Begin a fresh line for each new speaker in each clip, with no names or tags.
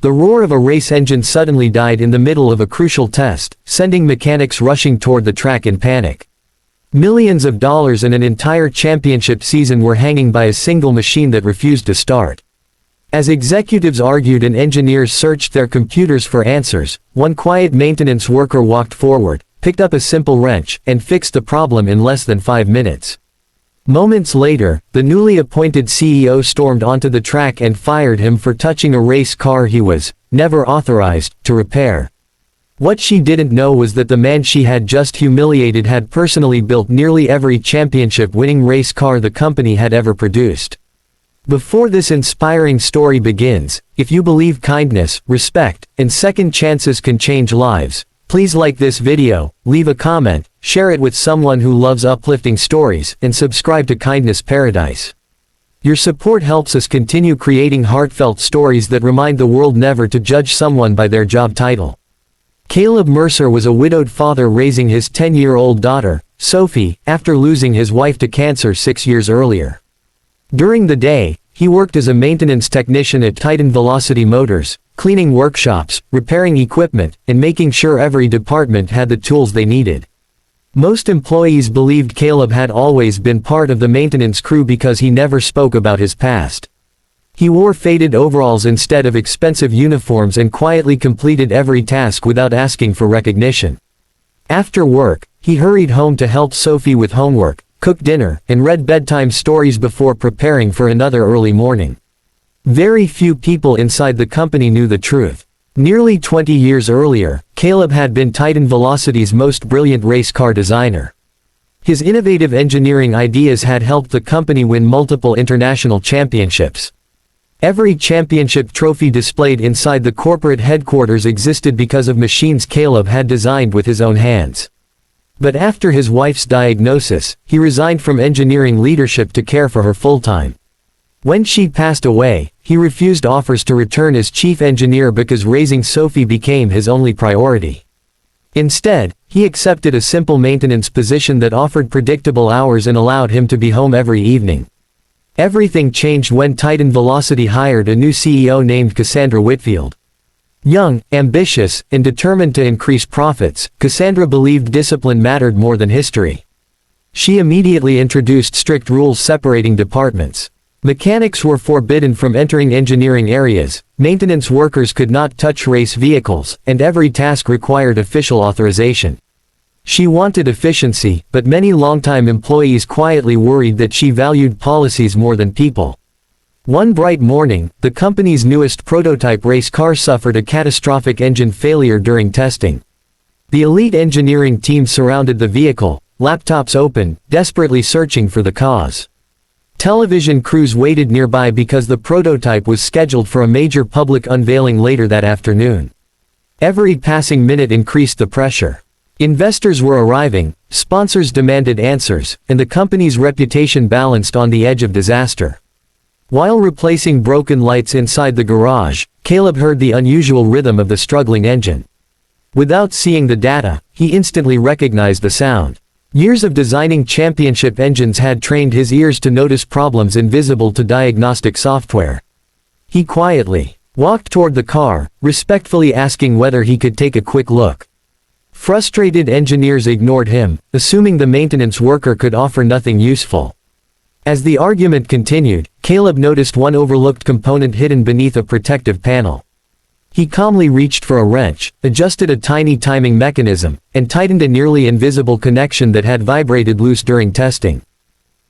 The roar of a race engine suddenly died in the middle of a crucial test, sending mechanics rushing toward the track in panic. Millions of dollars and an entire championship season were hanging by a single machine that refused to start. As executives argued and engineers searched their computers for answers, one quiet maintenance worker walked forward, picked up a simple wrench, and fixed the problem in less than 5 minutes. Moments later, the newly appointed CEO stormed onto the track and fired him for touching a race car he was, never authorized, to repair. What she didn't know was that the man she had just humiliated had personally built nearly every championship-winning race car the company had ever produced. Before this inspiring story begins, if you believe kindness, respect, and second chances can change lives, please like this video, leave a comment, share it with someone who loves uplifting stories, and subscribe to Kindness Paradise. Your support helps us continue creating heartfelt stories that remind the world never to judge someone by their job title. Caleb Mercer was a widowed father raising his 10-year-old daughter, Sophie, after losing his wife to cancer 6 years earlier. During the day, he worked as a maintenance technician at Titan Velocity Motors, cleaning workshops, repairing equipment, and making sure every department had the tools they needed. Most employees believed Caleb had always been part of the maintenance crew because he never spoke about his past. He wore faded overalls instead of expensive uniforms and quietly completed every task without asking for recognition. After work, he hurried home to help Sophie with homework, cooked dinner, and read bedtime stories before preparing for another early morning. Very few people inside the company knew the truth. Nearly 20 years earlier, Caleb had been Titan Velocity's most brilliant race car designer. His innovative engineering ideas had helped the company win multiple international championships. Every championship trophy displayed inside the corporate headquarters existed because of machines Caleb had designed with his own hands. But after his wife's diagnosis, he resigned from engineering leadership to care for her full-time. When she passed away, he refused offers to return as chief engineer because raising Sophie became his only priority. Instead, he accepted a simple maintenance position that offered predictable hours and allowed him to be home every evening. Everything changed when Titan Velocity hired a new CEO named Cassandra Whitfield. Young, ambitious, and determined to increase profits, Cassandra believed discipline mattered more than history. She immediately introduced strict rules separating departments. Mechanics were forbidden from entering engineering areas, maintenance workers could not touch race vehicles, and every task required official authorization. She wanted efficiency, but many longtime employees quietly worried that she valued policies more than people. One bright morning, the company's newest prototype race car suffered a catastrophic engine failure during testing. The elite engineering team surrounded the vehicle, laptops open, desperately searching for the cause. Television crews waited nearby because the prototype was scheduled for a major public unveiling later that afternoon. Every passing minute increased the pressure. Investors were arriving, sponsors demanded answers, and the company's reputation balanced on the edge of disaster. While replacing broken lights inside the garage, Caleb heard the unusual rhythm of the struggling engine. Without seeing the data, he instantly recognized the sound. Years of designing championship engines had trained his ears to notice problems invisible to diagnostic software. He quietly walked toward the car, respectfully asking whether he could take a quick look. Frustrated engineers ignored him, assuming the maintenance worker could offer nothing useful. As the argument continued, Caleb noticed one overlooked component hidden beneath a protective panel. He calmly reached for a wrench, adjusted a tiny timing mechanism, and tightened a nearly invisible connection that had vibrated loose during testing.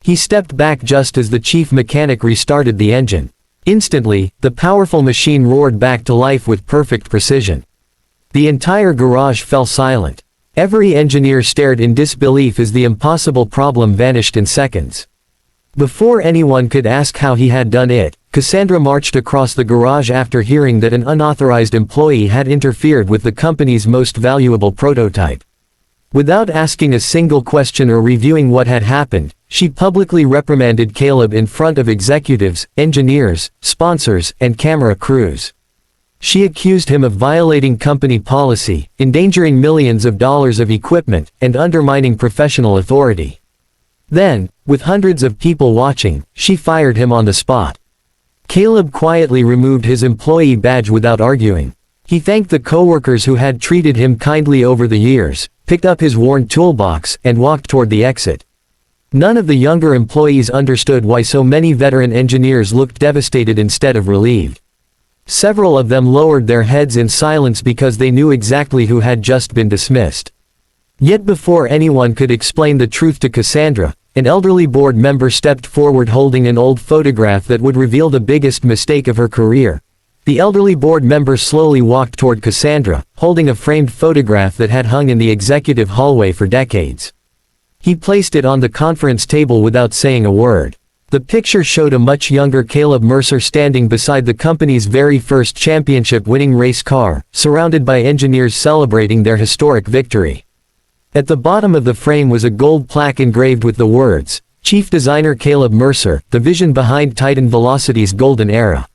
He stepped back just as the chief mechanic restarted the engine. Instantly, the powerful machine roared back to life with perfect precision. The entire garage fell silent. Every engineer stared in disbelief as the impossible problem vanished in seconds. Before anyone could ask how he had done it, Cassandra marched across the garage after hearing that an unauthorized employee had interfered with the company's most valuable prototype. Without asking a single question or reviewing what had happened, she publicly reprimanded Caleb in front of executives, engineers, sponsors, and camera crews. She accused him of violating company policy, endangering millions of dollars of equipment, and undermining professional authority. Then, with hundreds of people watching, she fired him on the spot. Caleb quietly removed his employee badge without arguing. He thanked the coworkers who had treated him kindly over the years, picked up his worn toolbox, and walked toward the exit. None of the younger employees understood why so many veteran engineers looked devastated instead of relieved. Several of them lowered their heads in silence because they knew exactly who had just been dismissed. Yet before anyone could explain the truth to Cassandra, an elderly board member stepped forward holding an old photograph that would reveal the biggest mistake of her career. The elderly board member slowly walked toward Cassandra, holding a framed photograph that had hung in the executive hallway for decades. He placed it on the conference table without saying a word. The picture showed a much younger Caleb Mercer standing beside the company's very first championship-winning race car, surrounded by engineers celebrating their historic victory. At the bottom of the frame was a gold plaque engraved with the words, "Chief Designer Caleb Mercer, the vision behind Titan Velocity's golden era."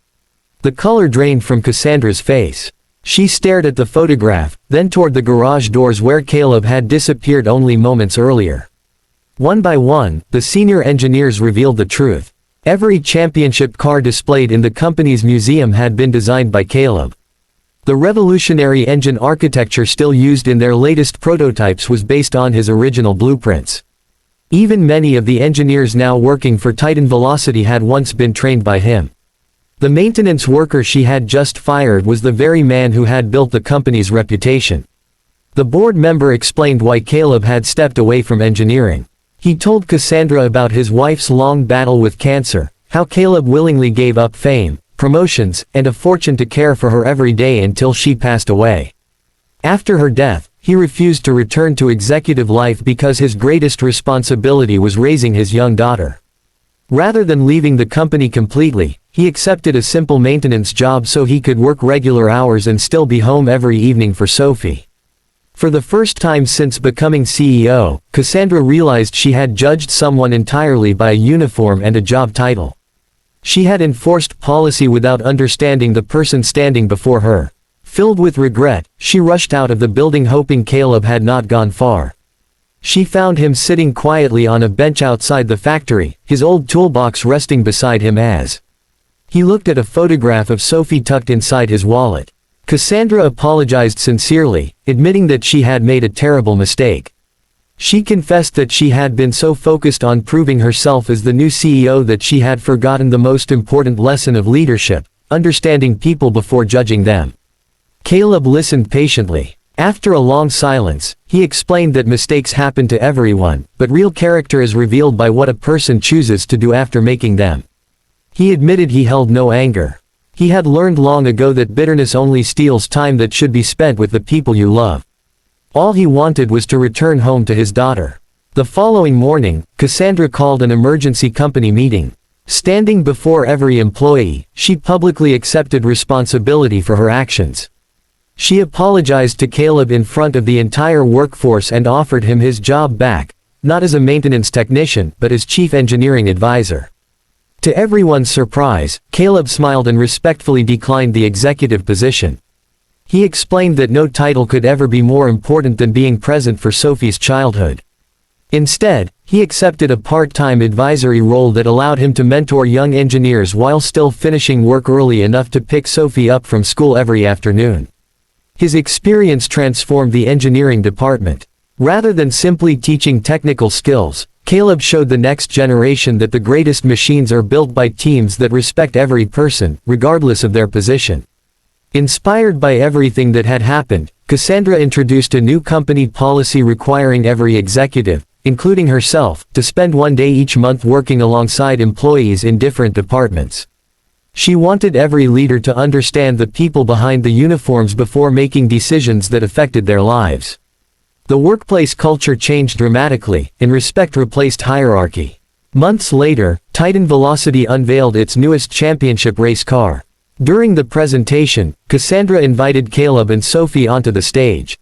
The color drained from Cassandra's face. She stared at the photograph, then toward the garage doors where Caleb had disappeared only moments earlier. One by one, the senior engineers revealed the truth. Every championship car displayed in the company's museum had been designed by Caleb. The revolutionary engine architecture still used in their latest prototypes was based on his original blueprints. Even many of the engineers now working for Titan Velocity had once been trained by him. The maintenance worker she had just fired was the very man who had built the company's reputation. The board member explained why Caleb had stepped away from engineering. He told Cassandra about his wife's long battle with cancer, how Caleb willingly gave up fame, promotions, and a fortune to care for her every day until she passed away. After her death, he refused to return to executive life because his greatest responsibility was raising his young daughter. Rather than leaving the company completely, he accepted a simple maintenance job so he could work regular hours and still be home every evening for Sophie. For the first time since becoming CEO, Cassandra realized she had judged someone entirely by a uniform and a job title. She had enforced policy without understanding the person standing before her. Filled with regret, she rushed out of the building hoping Caleb had not gone far. She found him sitting quietly on a bench outside the factory, his old toolbox resting beside him as he looked at a photograph of Sophie tucked inside his wallet. Cassandra apologized sincerely, admitting that she had made a terrible mistake. She confessed that she had been so focused on proving herself as the new CEO that she had forgotten the most important lesson of leadership, understanding people before judging them. Caleb listened patiently. After a long silence, he explained that mistakes happen to everyone, but real character is revealed by what a person chooses to do after making them. He admitted he held no anger. He had learned long ago that bitterness only steals time that should be spent with the people you love. All he wanted was to return home to his daughter. The following morning, Cassandra called an emergency company meeting. Standing before every employee, she publicly accepted responsibility for her actions. She apologized to Caleb in front of the entire workforce and offered him his job back, not as a maintenance technician but as chief engineering advisor. To everyone's surprise, Caleb smiled and respectfully declined the executive position. He explained that no title could ever be more important than being present for Sophie's childhood. Instead, he accepted a part-time advisory role that allowed him to mentor young engineers while still finishing work early enough to pick Sophie up from school every afternoon. His experience transformed the engineering department. Rather than simply teaching technical skills, Caleb showed the next generation that the greatest machines are built by teams that respect every person, regardless of their position. Inspired by everything that had happened, Cassandra introduced a new company policy requiring every executive, including herself, to spend one day each month working alongside employees in different departments. She wanted every leader to understand the people behind the uniforms before making decisions that affected their lives. The workplace culture changed dramatically, and respect replaced hierarchy. Months later, Titan Velocity unveiled its newest championship race car. During the presentation, Cassandra invited Caleb and Sophie onto the stage.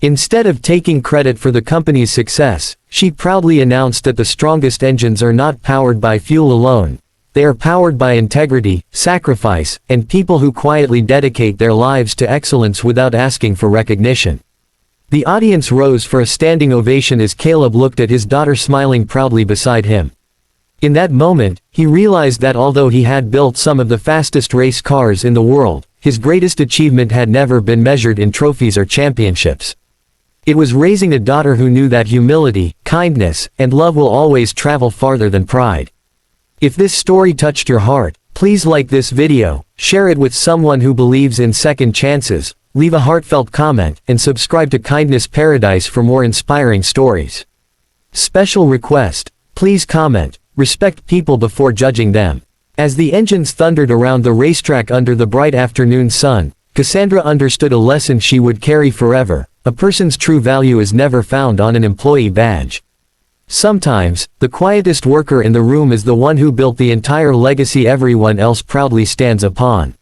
Instead of taking credit for the company's success, she proudly announced that the strongest engines are not powered by fuel alone. They are powered by integrity, sacrifice, and people who quietly dedicate their lives to excellence without asking for recognition. The audience rose for a standing ovation as Caleb looked at his daughter smiling proudly beside him. In that moment, he realized that although he had built some of the fastest race cars in the world, his greatest achievement had never been measured in trophies or championships. It was raising a daughter who knew that humility, kindness, and love will always travel farther than pride. If this story touched your heart, please like this video, share it with someone who believes in second chances, leave a heartfelt comment, and subscribe to Kindness Paradise for more inspiring stories. Special request: please comment, respect people before judging them. As the engines thundered around the racetrack under the bright afternoon sun, Cassandra understood a lesson she would carry forever: a person's true value is never found on an employee badge. Sometimes, the quietest worker in the room is the one who built the entire legacy everyone else proudly stands upon.